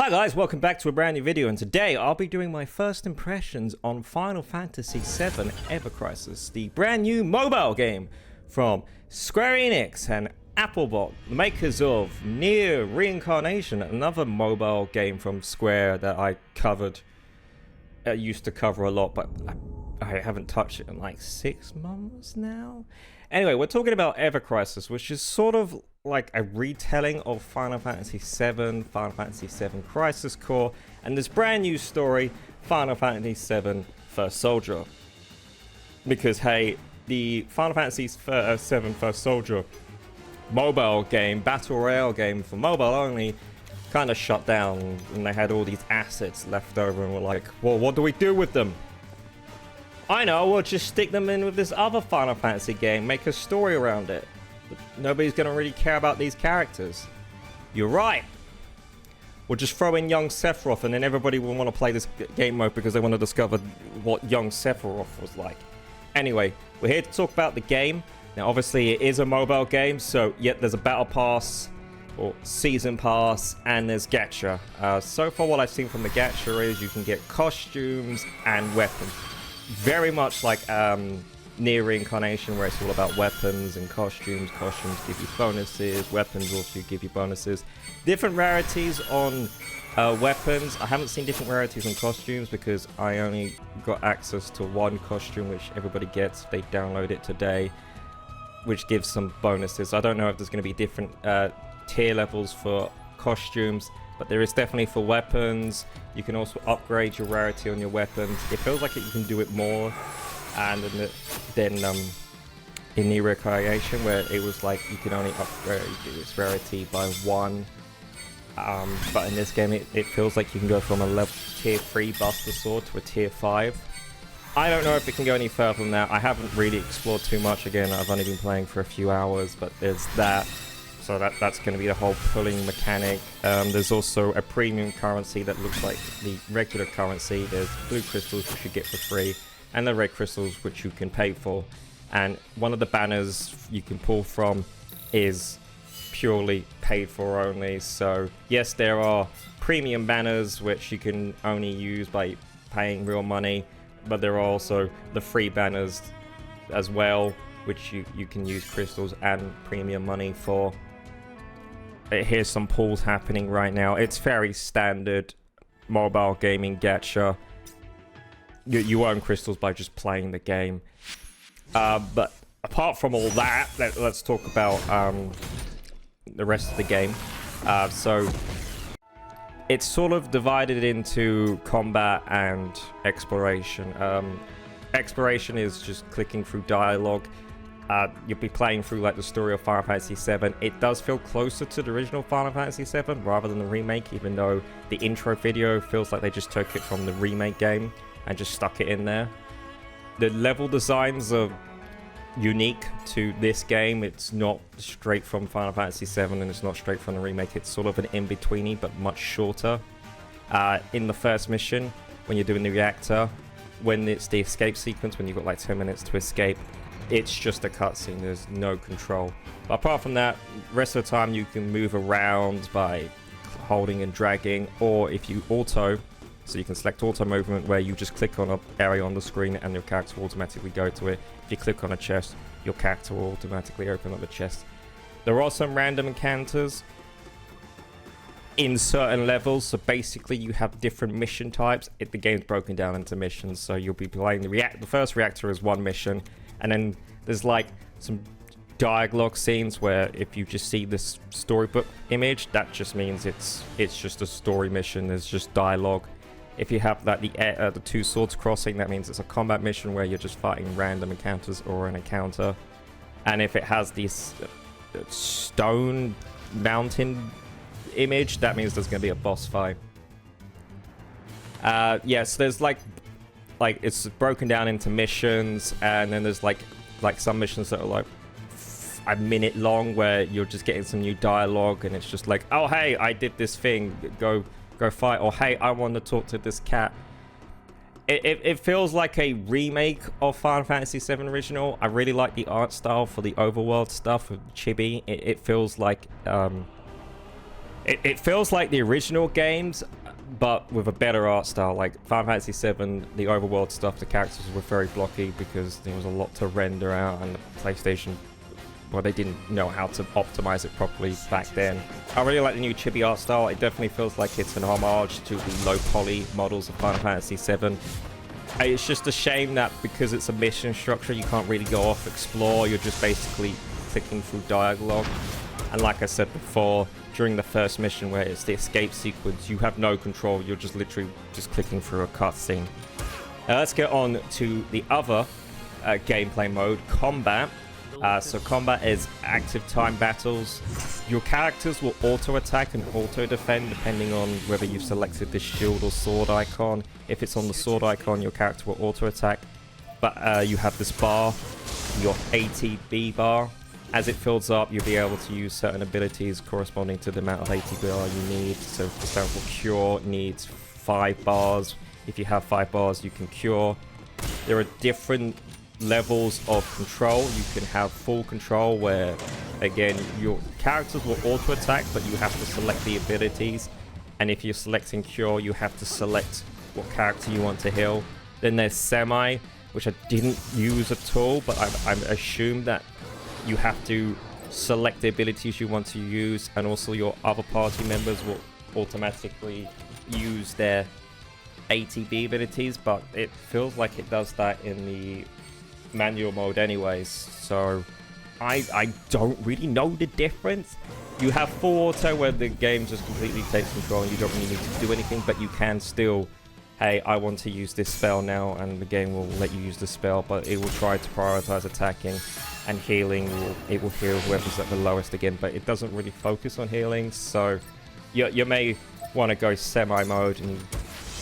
Hi guys, welcome back to a brand new video, and today I'll be doing my first impressions on Final Fantasy VII Ever Crisis, the brand new mobile game from Square Enix and Applebot, the makers of Nier Reincarnation, another mobile game from Square that I covered. I used to cover a lot, but I haven't touched it in like 6 months now. Anyway, we're talking about Ever Crisis, which is sort of like a retelling of Final Fantasy VII, Final Fantasy VII Crisis Core, and this brand new story, Final Fantasy VII First Soldier. Because hey, the Final Fantasy VII First Soldier mobile game, battle royale game for mobile only, kind of shut down, and they had all these assets left over and were like, well, what do we do with them? I know, we'll just stick them in with this other Final Fantasy game, make a story around it. But nobody's gonna really care about these characters. You're right. We'll just throw in young Sephiroth, and then everybody will want to play this game mode because they want to discover what young Sephiroth was like. Anyway, we're here to talk about the game. Now, obviously, it is a mobile game, so yet there's a battle pass or season pass, and there's gacha. So far, what I've seen from the gacha is you can get costumes and weapons. Very much like Nier Reincarnation, where it's all about weapons and costumes. Costumes give you bonuses, weapons also give you bonuses. Different rarities on weapons. I haven't seen different rarities on costumes because I only got access to one costume, which everybody gets. They download it today, which gives some bonuses. I don't know if there's going to be different tier levels for costumes, but there is definitely for weapons. You can also upgrade your rarity on your weapons. It feels like you can do it more and then in Nier Reincarnation, where it was like you can only upgrade its rarity by 1. But in this game, it feels like you can go from a level tier 3 Buster Sword to a tier 5. I don't know if it can go any further than that. I haven't really explored too much. Again, I've only been playing for a few hours, but there's that. So that's going to be the whole pulling mechanic. There's also a premium currency that looks like the regular currency. There's blue crystals, which you get for free, and the red crystals, which you can pay for. And one of the banners you can pull from is purely paid for only. So yes, there are premium banners which you can only use by paying real money, but there are also the free banners as well, which you can use crystals and premium money for. Here's some pulls happening right now. It's very standard mobile gaming gacha. You earn crystals by just playing the game. But apart from all that, let's talk about the rest of the game. So it's sort of divided into combat and exploration. Exploration is just clicking through dialogue. You'll be playing through like the story of Final Fantasy VII. It does feel closer to the original Final Fantasy VII rather than the remake, even though the intro video feels like they just took it from the remake game and just stuck it in there. The level designs are unique to this game. It's not straight from Final Fantasy VII and it's not straight from the remake. It's sort of an in-betweeny, but much shorter. In the first mission, when you're doing the reactor, when it's the escape sequence, when you've got like 10 minutes to escape, it's just a cutscene. There's no control. But apart from that, rest of the time you can move around by holding and dragging, or if you auto, so you can select auto movement, where you just click on an area on the screen and your character will automatically go to it. If you click on a chest, your character will automatically open up the chest. There are some random encounters in certain levels, so basically you have different mission types. The game's broken down into missions, so you'll be playing the first reactor is one mission, and then there's like some dialogue scenes where if you just see this storybook image, that just means it's just a story mission. There's just dialogue. If you have like the two swords crossing, that means it's a combat mission where you're just fighting random encounters or an encounter. And if it has this stone mountain image, that means there's going to be a boss fight. Yes, there's like it's broken down into missions, and then there's like some missions that are like a minute long, where you're just getting some new dialogue, and it's just like, oh hey, I did this thing, go fight, or hey, I want to talk to this cat. It feels like a remake of Final Fantasy VII Original. I really like the art style for the overworld stuff with Chibi. It feels like It feels like the original games, but with a better art style. Like Final Fantasy VII, the overworld stuff, the characters were very blocky because there was a lot to render out, and the PlayStation, well, they didn't know how to optimize it properly back then. I really like the new chibi art style. It definitely feels like it's an homage to the low poly models of Final Fantasy VII. It's just a shame that because it's a mission structure, you can't really go off, explore. You're just basically clicking through dialogue. And like I said before, during the first mission where it's the escape sequence, you have no control. You're just literally just clicking through a cutscene. Let's get on to the other gameplay mode, combat. So combat is active time battles. Your characters will auto-attack and auto-defend depending on whether you've selected the shield or sword icon. If it's on the sword icon, your character will auto-attack. But you have this bar, your ATB bar. As it fills up, you'll be able to use certain abilities corresponding to the amount of ATB you need. So for example, Cure needs 5 bars. If you have 5 bars, you can Cure. There are different levels of control. You can have full control where, again, your characters will auto-attack, but you have to select the abilities. And if you're selecting Cure, you have to select what character you want to heal. Then there's Semi, which I didn't use at all, but I assume that you have to select the abilities you want to use, and also your other party members will automatically use their ATB abilities, but it feels like it does that in the manual mode anyways, so I don't really know the difference. You have full auto where the game just completely takes control and you don't really need to do anything, but you can still, hey, I want to use this spell now, and the game will let you use the spell, but it will try to prioritize attacking and healing. It will heal whoever's at the lowest again, but it doesn't really focus on healing. So you may want to go semi mode, and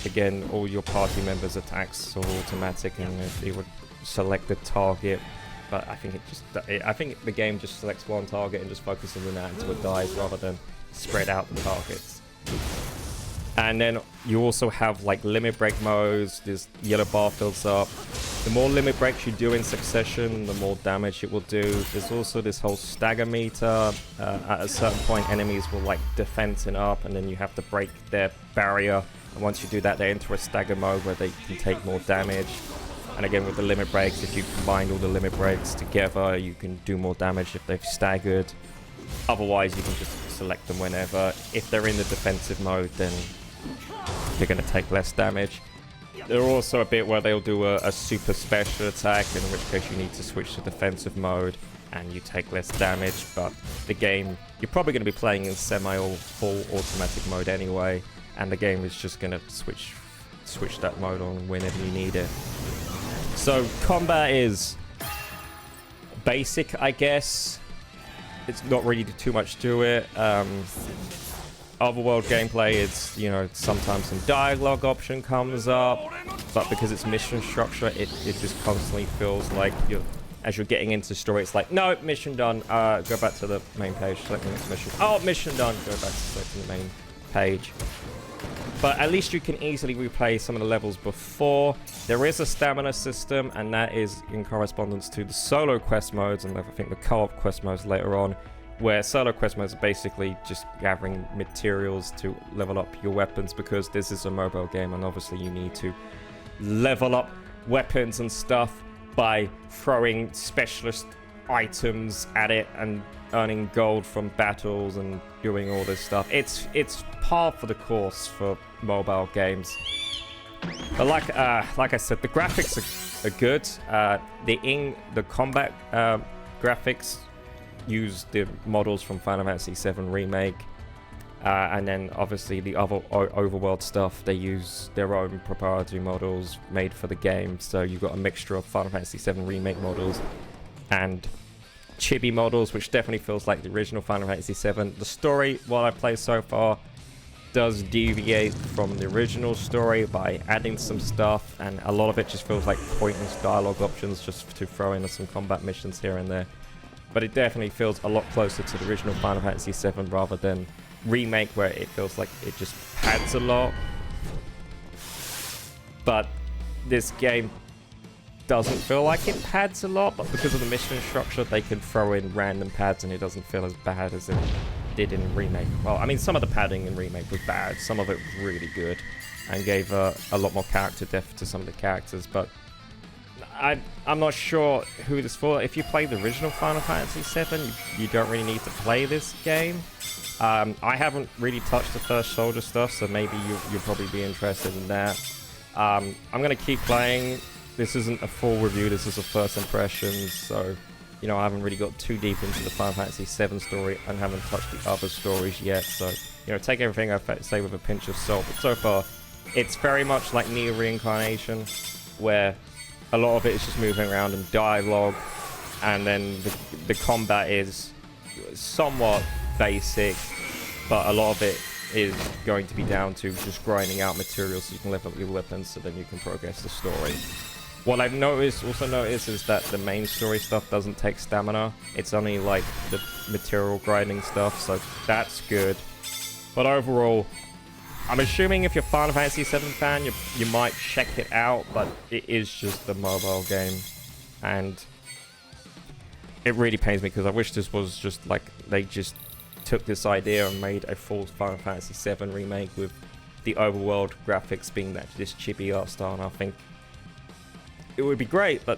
again, all your party members' attacks are automatic, and it would select the target. But I think the game just selects one target and just focuses on that until it dies, rather than spread out the targets. And then you also have like limit break modes. This yellow bar fills up. The more limit breaks you do in succession, the more damage it will do. There's also this whole stagger meter. At a certain point, enemies will like defense up, and then you have to break their barrier. And once you do that, they enter a stagger mode where they can take more damage. And again, with the limit breaks, if you combine all the limit breaks together, you can do more damage if they've staggered. Otherwise, you can just select them whenever. If they're in the defensive mode, then you're going to take less damage. There are also a bit where they'll do a super special attack, in which case you need to switch to defensive mode and you take less damage. But the game, you're probably going to be playing in semi or full automatic mode anyway, and the game is just going to switch that mode on whenever you need it. So combat is basic, I guess. It's not really too much to it. Overworld gameplay, it's, you know, sometimes some dialogue option comes up, but because it's mission structure, it just constantly feels like as you're getting into the story, it's like, no, mission done, go back to the main page, select the next mission. Oh, mission done, go back to selecting the main page. But at least you can easily replay some of the levels before. There is a stamina system, and that is in correspondence to the solo quest modes, and I think the co-op quest modes later on, where solo quest modes are basically just gathering materials to level up your weapons, because this is a mobile game, and obviously you need to level up weapons and stuff by throwing specialist items at it and earning gold from battles and doing all this stuff. It's par for the course for mobile games. But like I said, the graphics are good. The combat graphics use the models from Final Fantasy VII Remake, and then obviously the other overworld stuff, they use their own proprietary models made for the game. So you've got a mixture of Final Fantasy VII Remake models and chibi models, which definitely feels like the original Final Fantasy VII. The story, what I played so far, does deviate from the original story by adding some stuff, and a lot of it just feels like pointless dialogue options just to throw in some combat missions here and there. But it definitely feels a lot closer to the original Final Fantasy VII rather than Remake, where it feels like it just pads a lot. But this game doesn't feel like it pads a lot, but because of the mission structure, they can throw in random pads and it doesn't feel as bad as did in remake. Well, I mean, some of the padding in remake was bad. Some of it was really good and gave a lot more character depth to some of the characters. But I'm not sure who this for. If you play the original Final Fantasy VII, you don't really need to play this game. I haven't really touched the first soldier stuff, so maybe you'll probably be interested in that. I'm going to keep playing. This isn't a full review, this is a first impressions, so, you know, I haven't really got too deep into the Final Fantasy VII story and haven't touched the other stories yet, so, you know, take everything I say with a pinch of salt. But so far, it's very much like Neo Reincarnation, where a lot of it is just moving around and dialogue, and then the combat is somewhat basic, but a lot of it is going to be down to just grinding out materials so you can level up your weapons so then you can progress the story. What I've also noticed is that the main story stuff doesn't take stamina. It's only like the material grinding stuff, so that's good. But overall, I'm assuming if you're a Final Fantasy VII fan, you might check it out, but it is just a mobile game. And it really pains me because I wish this was just like they just took this idea and made a full Final Fantasy VII remake with the overworld graphics being this chibi art style, and I think it would be great, but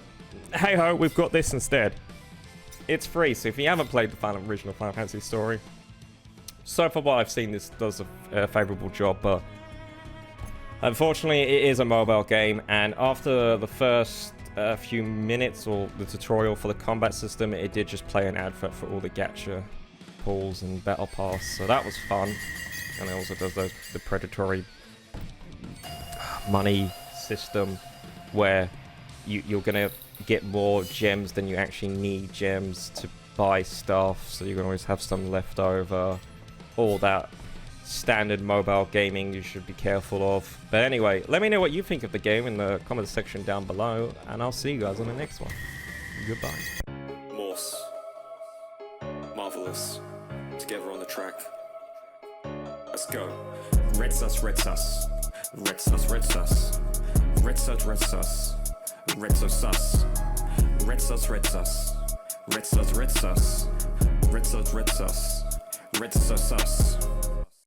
hey ho, we've got this instead. It's free, so if you haven't played the original Final Fantasy story, so far what I've seen, this does a favorable job, but unfortunately it is a mobile game, and after the first few minutes or the tutorial for the combat system, it did just play an advert for all the gacha pools and battle pass, so that was fun. And it also does the predatory money system where you're gonna get more gems than you actually need gems to buy stuff, so you can always have some left over. All that standard mobile gaming you should be careful of. But anyway, let me know what you think of the game in the comments section down below, and I'll see you guys on the next one. Goodbye. Morse. Marvelous. Together on the track. Let's go. Red sus, red sus. Red sus, red sus. Red sus, red sus. Red sus, sus. Red sus, red sus. Red sus, red sus. Red sus, red sus. Red sus, sus.